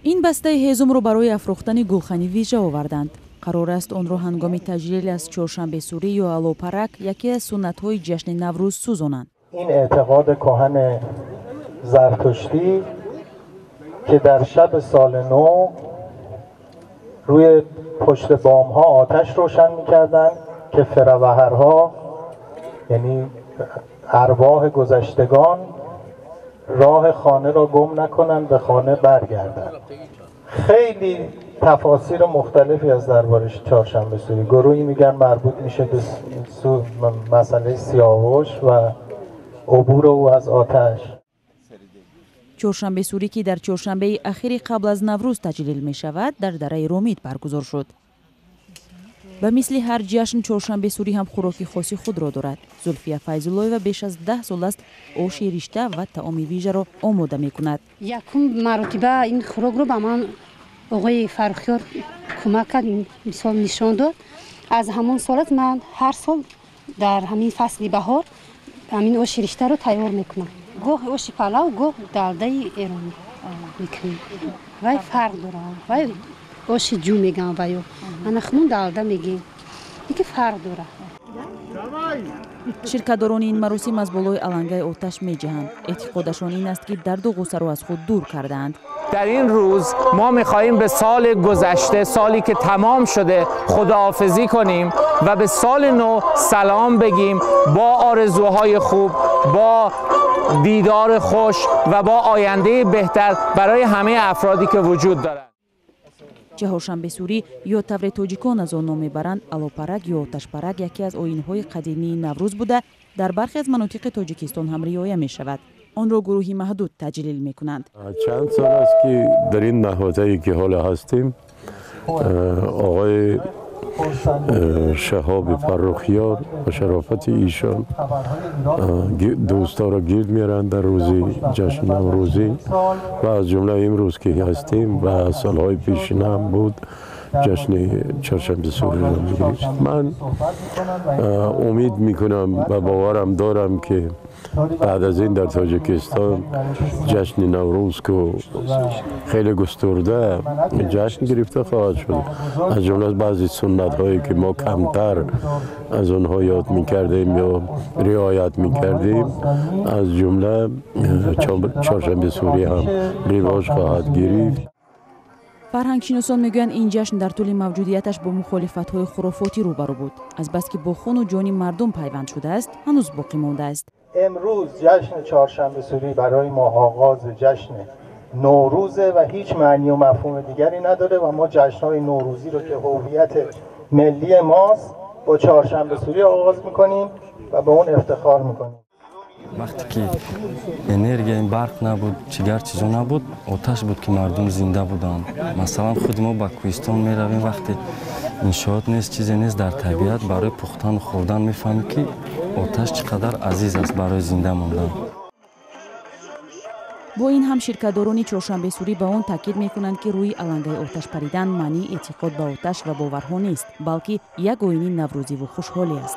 این بسته هیزم رو برای افروختن گلخانی ویژه آوردند. قرار است آن را هنگام تجلیل از چهارشنبه سوری یا الوپرک یکی از سنت‌های جشن نوروز سوزانند. این اعتقاد کهن زرتشتی که در شب سال نو روی پشت بام‌ها آتش روشن می‌کردند که فروهرها یعنی ارواح گذشتگان راه خانه را گم نکنند، به خانه برگردند. خیلی تفاسیر مختلفی از دربارش چهارشنبه سوری. گروهی میگن مربوط میشه به مسئله سیاوش و عبور او از آتش. چهارشنبه سوری که در چهارشنبه اخیر قبل از نوروز تجلیل می شود در دره رومید برگزار شد. به مثل هر جشن چهارشنبه سوری هم خوراکی خاصی خود را دارد. زلفیه فیض‌اللهی‌وا بیش از 10 سال است آش ریشته و طعام ویژه را آماده می کند. یکم مرتبه این خوراک رو به من آقای فرخیار کمک کرد، این مثال نشان داد. از همون سالت من هر سال در همین فصل بهار همین آش ریشته رو تیار میکنم. گاه آش پلو، گاه دلده ایرانی میکنیم. وای فرق داره. وای آش جو میگن وایو. انخمون دلده میگیم. دیگه فرق داره. شرکت‌داران این مراسم از بالای علنگه آتش می‌جهند. اعتقادشان این است که درد و غصه را از خود دور کردند. در این روز ما می‌خواهیم به سال گذشته، سالی که تمام شده، خداحافظی کنیم و به سال نو سلام بگیم با آرزوهای خوب، با دیدار خوش و با آینده بهتر برای همه افرادی که وجود دارند. چهارشنبه سوری یا طور تاجیکان از آن نام میبرند الوپرک یا آتشپرک یکی از آیین‌های قدیمی نوروز بوده در برخی از مناطق تاجیکستان هم رعایت می شود. آن را گروهی محدود تجلیل می کنند. چند سال است که در این نهاده‌ای که حالا هستیم آقای شهاب فرخیار و شرافت ایشان دوستا را گرد میارند در روزی جشن نوروزی و از جمله امروز که هستیم و سالهای پیشین هم بود جشن چهارشنبه سوری را میگیریم. من امید میکنم و باورم دارم که بعد از این در تاجیکستان جشن نوروز که خیلی گسترده جشن گرفته خواهد شد. از جمله بعضی سنت هایی که ما کمتر از اونها یاد میکردیم یا رعایت میکردیم از جمله چهارشنبه سوری هم رواج خواهد گرفت. فرهنگشناسان میگویند این جشن در طول موجودیتش با مخالفت‌های خرافاتی روبرو بود. از بس که با خون و جان مردم پیوند شده است، هنوز باقی مانده است. امروز جشن چهارشنبه سوری برای ما آغاز جشن نوروزه و هیچ معنی و مفهوم دیگری نداره و ما جشن‌های نوروزی رو که هویت ملی ماست با چهارشنبه سوری آغاز می‌کنیم و به اون افتخار می‌کنیم. وقتی که انرژی این برق نبود، چیگر چیزا نبود، آتش بود که مردم زنده بودند. مثلا خود ما با کوهستان میرویم وقتی انشاءات نیست، چیزی نیست در طبیعت، برای پختن و خوردن میفهمیم که آتش چقدر عزیز است برای زنده ماندن. با این هم شرکت‌داران چهارشنبه سوری به آن تاکید می‌کنند که روی علنگه آتش پریدن معنی اعتقاد به آتش و باورها نیست، بلکه یک آیین نوروزی و خوشحالی است.